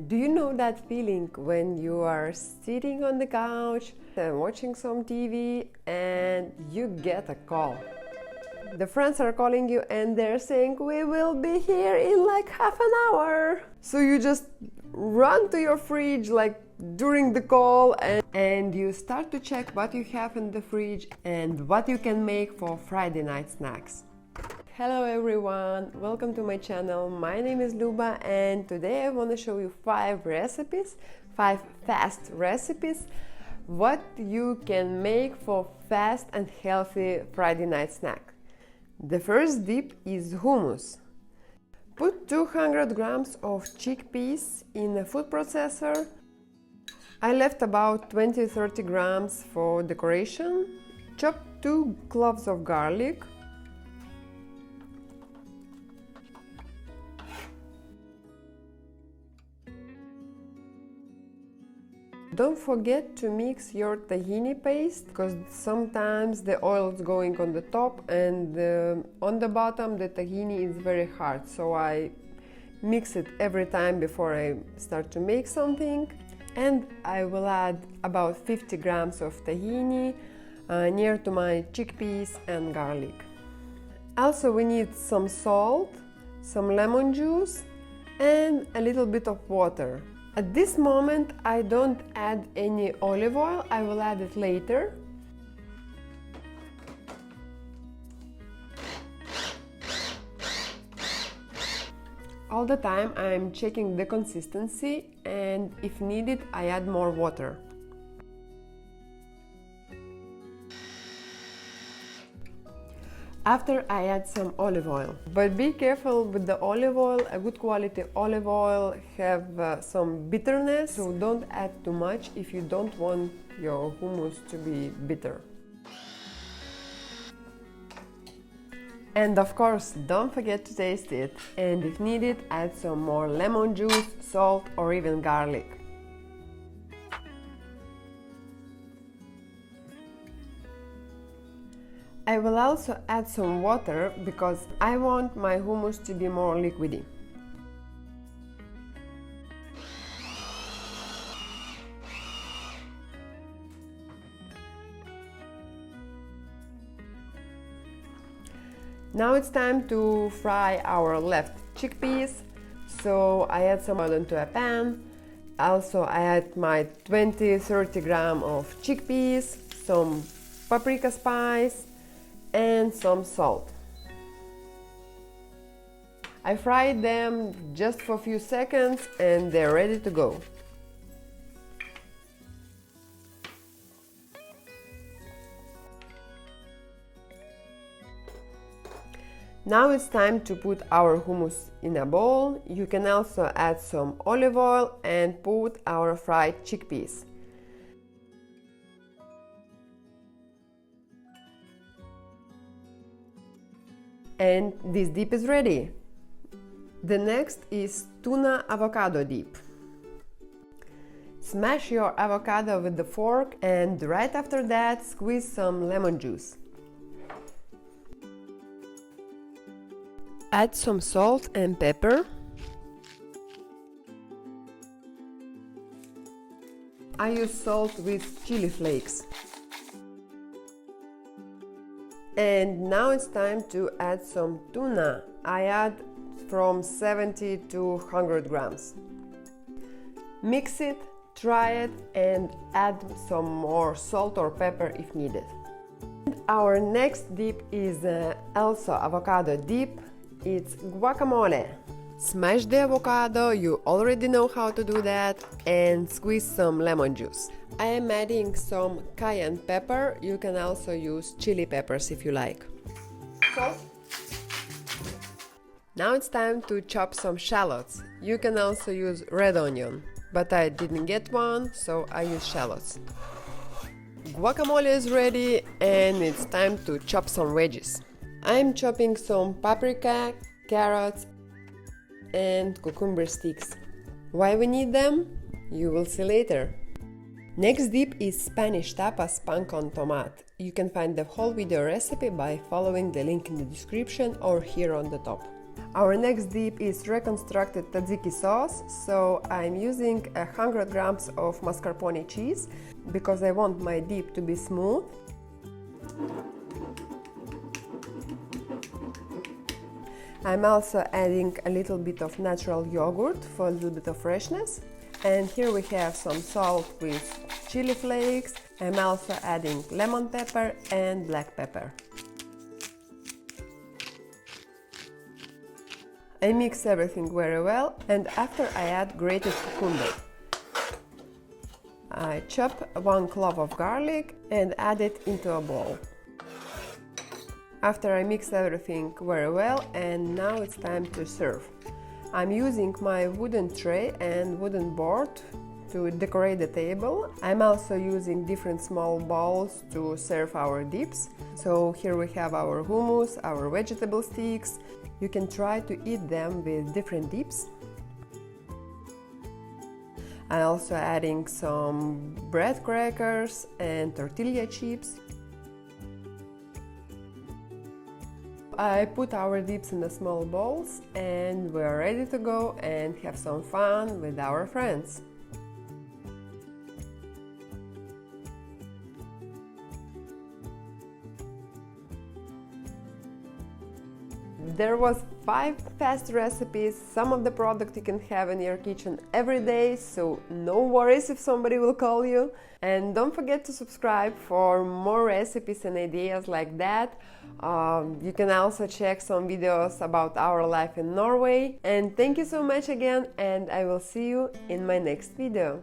Do you know that feeling when you are sitting on the couch and watching some TV and you get a call? The friends are calling you and they're saying, "We will be here in like half an hour." So you just run to your fridge like during the call and you start to check what you have in the fridge and what you can make for Friday night snacks. Hello everyone, welcome to my channel. My name is Luba and today I want to show you 5 fast recipes what you can make for fast and healthy Friday night snack. The first dip is hummus. Put 200 grams of chickpeas in a food processor. I left about 20-30 grams for decoration. Chop 2 cloves of garlic. Don't forget to mix your tahini paste, because sometimes the oil is going on the top and on the bottom the tahini is very hard, so I mix it every time before I start to make something. And I will add about 50 grams of tahini near to my chickpeas and garlic. Also we need some salt, some lemon juice and a little bit of water. At this moment I don't add any olive oil, I will add it later. All the time I'm checking the consistency and if needed I add more water. After I add some olive oil, but be careful with the olive oil. A good quality olive oil have some bitterness, so don't add too much if you don't want your hummus to be bitter. And of course, don't forget to taste it, and if needed, add some more lemon juice, salt or even garlic. I will also add some water because I want my hummus to be more liquidy. Now it's time to fry our left chickpeas. So I add some oil into a pan. Also I add my 20-30 grams of chickpeas, some paprika spice and some salt. I fried them just for a few seconds and they're ready to go. Now it's time to put our hummus in a bowl. You can also add some olive oil and put our fried chickpeas. And this dip is ready. The next is tuna avocado dip. Smash your avocado with the fork and right after that squeeze some lemon juice. Add some salt and pepper. I use salt with chili flakes. And now it's time to add some tuna. I add from 70 to 100 grams. Mix it, try it, and add some more salt or pepper if needed. And our next dip is also avocado dip. It's guacamole. Smash the avocado, you already know how to do that, and squeeze some lemon juice. I am adding some cayenne pepper. You can also use chili peppers if you like. Salt. Now it's time to chop some shallots. You can also use red onion, but I didn't get one, so I use shallots. Guacamole is ready and it's time to chop some veggies. I'm chopping some paprika, carrots and cucumber sticks. Why we need them? You will see later. Next dip is Spanish tapas pan con tomat. You can find the whole video recipe by following the link in the description or here on the top. Our next dip is reconstructed tzatziki sauce, so I'm using 100 grams of mascarpone cheese because I want my dip to be smooth. I'm also adding a little bit of natural yogurt for a little bit of freshness. And here we have some salt with chili flakes. I'm also adding lemon pepper and black pepper. I mix everything very well, and after I add grated cucumber. I chop 1 clove of garlic and add it into a bowl. After I mix everything very well, and now it's time to serve. I'm using my wooden tray and wooden board to decorate the table. I'm also using different small bowls to serve our dips. So here we have our hummus, our vegetable sticks. You can try to eat them with different dips. I'm also adding some bread crackers and tortilla chips. I put our dips in the small bowls and we're ready to go and have some fun with our friends. There was 5 fast recipes, some of the product you can have in your kitchen every day, so no worries if somebody will call you. And don't forget to subscribe for more recipes and ideas like that. You can also check some videos about our life in Norway. And thank you so much again, and I will see you in my next video.